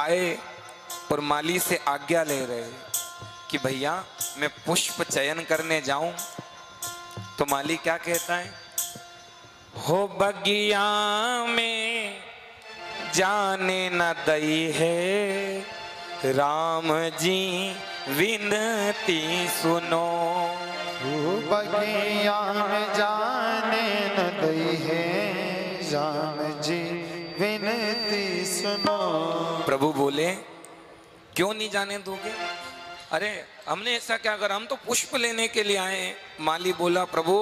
आए और माली से आज्ञा ले रहे कि भैया मैं पुष्प चयन करने जाऊं। तो माली क्या कहता है, हो बगिया में जाने न दई है, राम जी विनती सुनो। हो बगिया में जाने न दई है, राम जी विनती सुनो। प्रभु बोले क्यों नहीं जाने दोगे? अरे हमने ऐसा क्या करा, हम तो पुष्प लेने के लिए आए हैं। माली बोला प्रभु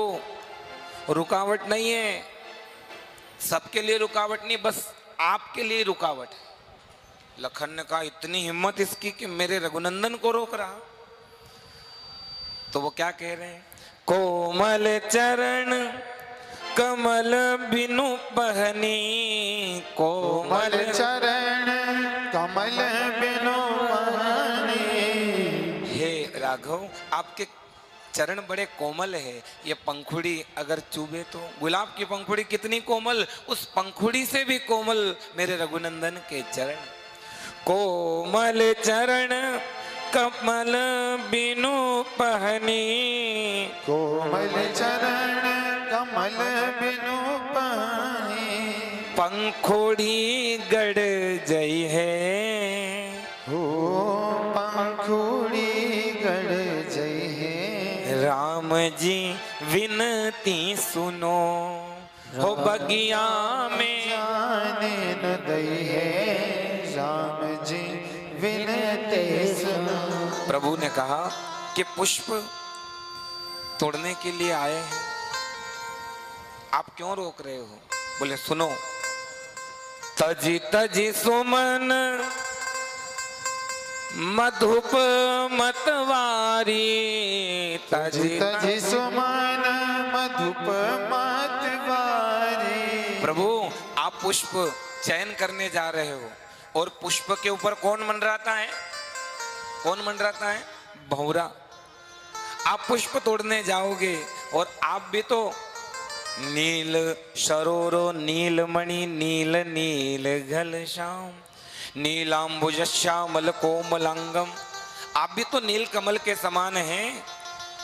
रुकावट नहीं है, सबके लिए रुकावट नहीं, बस आपके लिए रुकावट है। लखन ने कहा इतनी हिम्मत इसकी कि मेरे रघुनंदन को रोक रहा। तो वो क्या कह रहे हैं, कोमल चरण कमल बिनु पहनी, कोमल चरण कमल बिनु पहनी। हे राघव आपके चरण बड़े कोमल है, ये पंखुड़ी अगर चुभे तो, गुलाब की पंखुड़ी कितनी कोमल, उस पंखुड़ी से भी कोमल मेरे रघुनंदन के चरण। कोमल चरण कमल बिनु पहनी, कोमल चरण कमल बिनु पहनी। पंखुड़ी गड़ जई है, हो पंखुड़ी गड़ जई है, राम जी विनती सुनो। हो बगिया में जाने न दई है, राम जी विनती सुनो। प्रभु ने कहा कि पुष्प तोड़ने के लिए आए हैं, आप क्यों रोक रहे हो? बोले सुनो, तजी तजी सुमन मधुप मतवारी, तजी तजी सुमन मधुप मतवारी। प्रभु आप पुष्प चयन करने जा रहे हो और पुष्प के ऊपर कौन मंडराता है? कौन मंडराता है? भंवरा। आप पुष्प तोड़ने जाओगे और आप भी तो नील सरोरो नीलमणि नील नील घल श्याम नीलांबुज श्यामल कोमलांगम, आप भी तो नील कमल के समान हैं।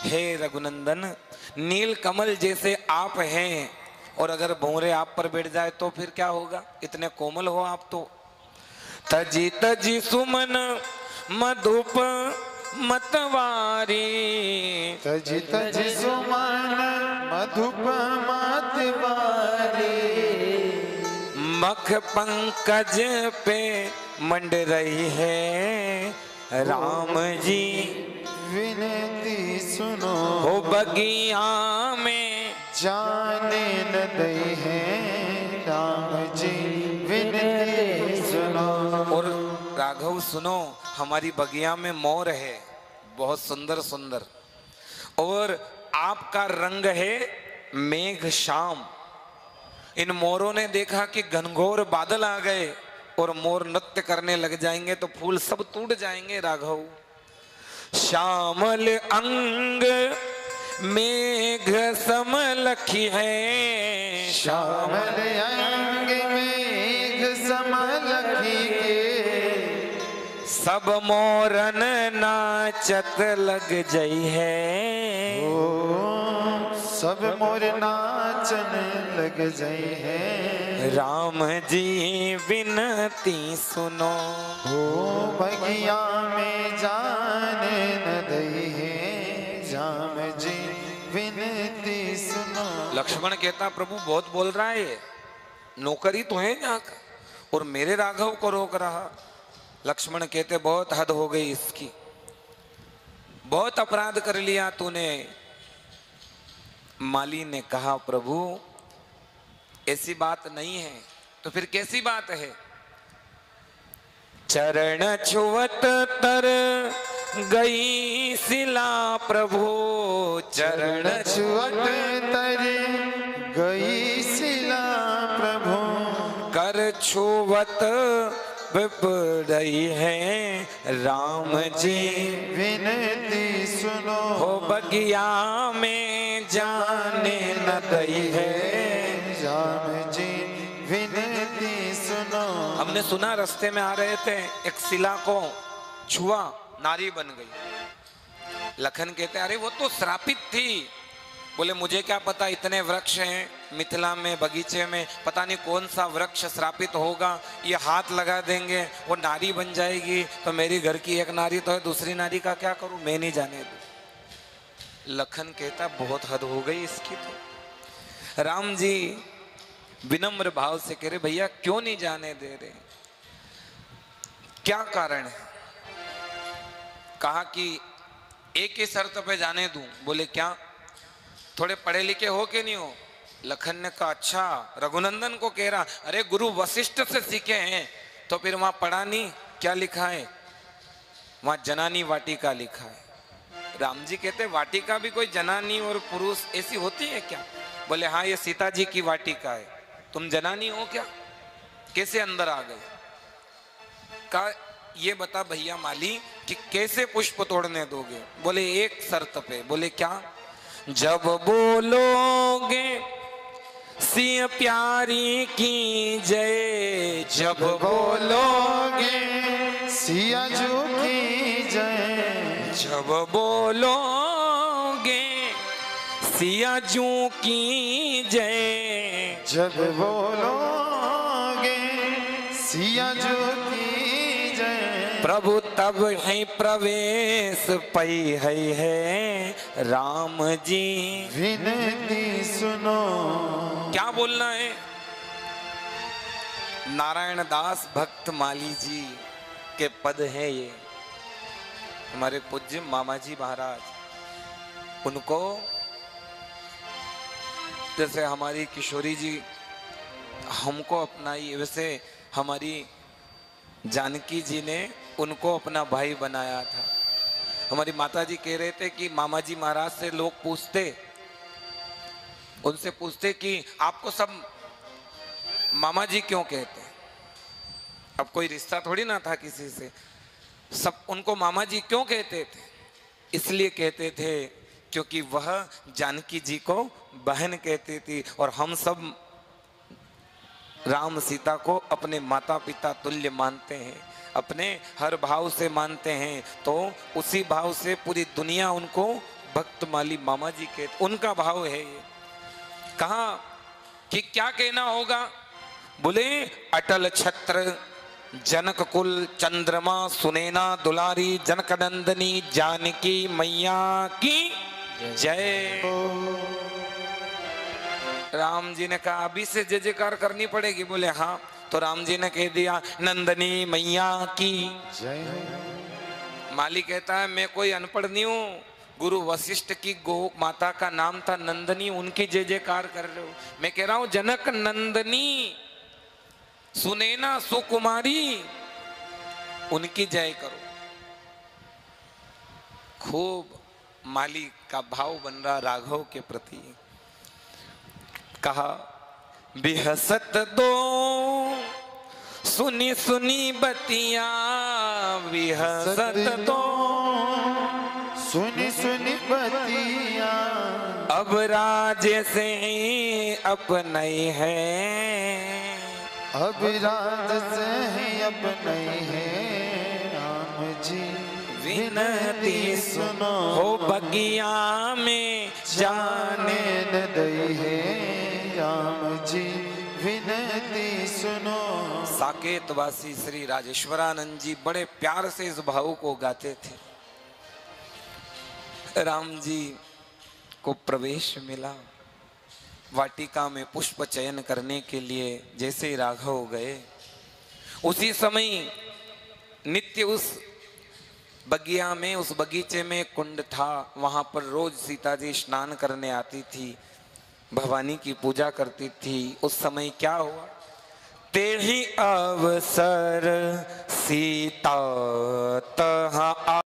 हे रघुनंदन नील कमल जैसे आप हैं, और अगर भंवरे आप पर बैठ जाए तो फिर क्या होगा? इतने कोमल हो आप तो। तजी तजी सुमन मधुप मतवारी, तजी तजी सुमन मधुप मतवारी। मख पंकज पे मंड रही है, राम जी विनती सुनो। हो बगिया में जाने न दई है, राम जी विनती सुनो। और राघव सुनो, हमारी बगिया में मोर है बहुत सुंदर सुंदर, और आपका रंग है मेघ श्याम। इन मोरों ने देखा कि घनघोर बादल आ गए और मोर नृत्य करने लग जाएंगे तो फूल सब टूट जाएंगे। राघव श्यामल अंग मेघ समलखी है, श्यामल अंग मेघ समलखी के। सब मोरन नाचत लग जई है, सब मोर नाचन लग जाए है, राम जी विनती सुनो। हो बगिया में जाने न दई है, राम जी विनती सुनो। लक्ष्मण कहता प्रभु बहुत बोल रहा है ये, नौकरी तो है यहाँ का और मेरे राघव को रोक रहा। लक्ष्मण कहते बहुत हद हो गई इसकी, बहुत अपराध कर लिया तूने। माली ने कहा प्रभु ऐसी बात नहीं है, तो फिर कैसी बात है? चरण छुवत तर गई सिला प्रभु, चरण छुअत तर गई सिला प्रभु। कर छुवत विपरई है, राम जी विनती सुनो। हो बगिया में जाने न दई है, राम जी विनती सुनो। हमने सुना रास्ते में आ रहे थे, एक शिला को छुआ, नारी बन गई। लखन कहते अरे वो तो श्रापित थी। बोले मुझे क्या पता, इतने वृक्ष हैं मिथिला में, बगीचे में, पता नहीं कौन सा वृक्ष श्रापित होगा, ये हाथ लगा देंगे वो नारी बन जाएगी, तो मेरी घर की एक नारी तो है, दूसरी नारी का क्या करूं, मैं नहीं जाने दूं। लखन कहता बहुत हद हो गई इसकी तो। राम जी विनम्र भाव से कह रहे भैया क्यों नहीं जाने दे रहे, क्या कारण है? कहा कि एक ही शर्त पे जाने दूं। बोले क्या, थोड़े पढ़े लिखे हो कि नहीं हो? लखन ने कहा अच्छा। रघुनंदन को कह रहा अरे गुरु वशिष्ठ से सीखे हैं, तो फिर वहां पढ़ा नहीं, क्या लिखा है वहां? जनानी वाटिका लिखा है। राम जी कहते वाटिका भी कोई जनानी और पुरुष ऐसी होती है क्या? बोले हाँ, ये सीता जी की वाटिका है, तुम जनानी हो क्या, कैसे अंदर आ गए? कहा ये बता भैया माली कि कैसे पुष्प तोड़ने दोगे? बोले एक शर्त पे। बोले क्या? जब बोलोगे सिय प्यारी की जय, जब बोलोगे सिया जू की जय, जब बोलोगे सिया जू की जय, जब बोलोगे सिया जू की जय, प्रभु तब है प्रवेश पई है राम जी विनती सुनो। क्या बोलना है? नारायण दास भक्त माली जी के पद है ये, हमारे पूज्य मामा जी महाराज। उनको जैसे हमारी किशोरी जी हमको अपनाई, वैसे हमारी जानकी जी ने उनको अपना भाई बनाया था। हमारी माता जी कह रहे थे कि मामा जी महाराज से लोग पूछते, उनसे पूछते कि आपको सब मामा जी क्यों कहते हैं? अब कोई रिश्ता थोड़ी ना था किसी से, सब उनको मामा जी क्यों कहते थे? इसलिए कहते थे क्योंकि वह जानकी जी को बहन कहती थी, और हम सब राम सीता को अपने माता पिता तुल्य मानते हैं, अपने हर भाव से मानते हैं, तो उसी भाव से पूरी दुनिया उनको भक्तमाली मामा जी के, उनका भाव है ये। कहा कि क्या कहना होगा? बोले अटल छत्र जनक कुल चंद्रमा सुनैना दुलारी जनक नंदनी जानकी मैया की जय। राम जी ने कहा अभी से जय जयकार करनी पड़ेगी। बोले हाँ। तो राम जी ने कह दिया नंदनी मैया की जय। माली कहता है मैं कोई अनपढ़ नहीं हूँ, गुरु वशिष्ठ की गो माता का नाम था नंदनी, उनकी जय जयकार कर रहे हो। मैं कह रहा हूं जनक नंदनी सुनैना सुकुमारी उनकी जय करो। खूब माली का भाव बन रहा राघव के प्रति। कहा बिहसत दो सुनी सुनी बतिया, बिहसत दो सुनी सुनी बतिया, अब राजे से अपने है, अब राज से अपने है राम जी विनती सुनो। हो बगिया में जाने न दई है राम जी विनती सुनो। साकेतवासी श्री राजेश्वरानंद जी बड़े प्यार से इस भाव को गाते थे। राम जी को प्रवेश मिला वाटिका में पुष्प चयन करने के लिए। जैसे ही राघव गए उसी समय नित्य उस बगिया में, उस बगीचे में कुंड था, वहां पर रोज सीता जी स्नान करने आती थी, भवानी की पूजा करती थी। उस समय क्या हुआ? तेहि अवसर सीता तहाँ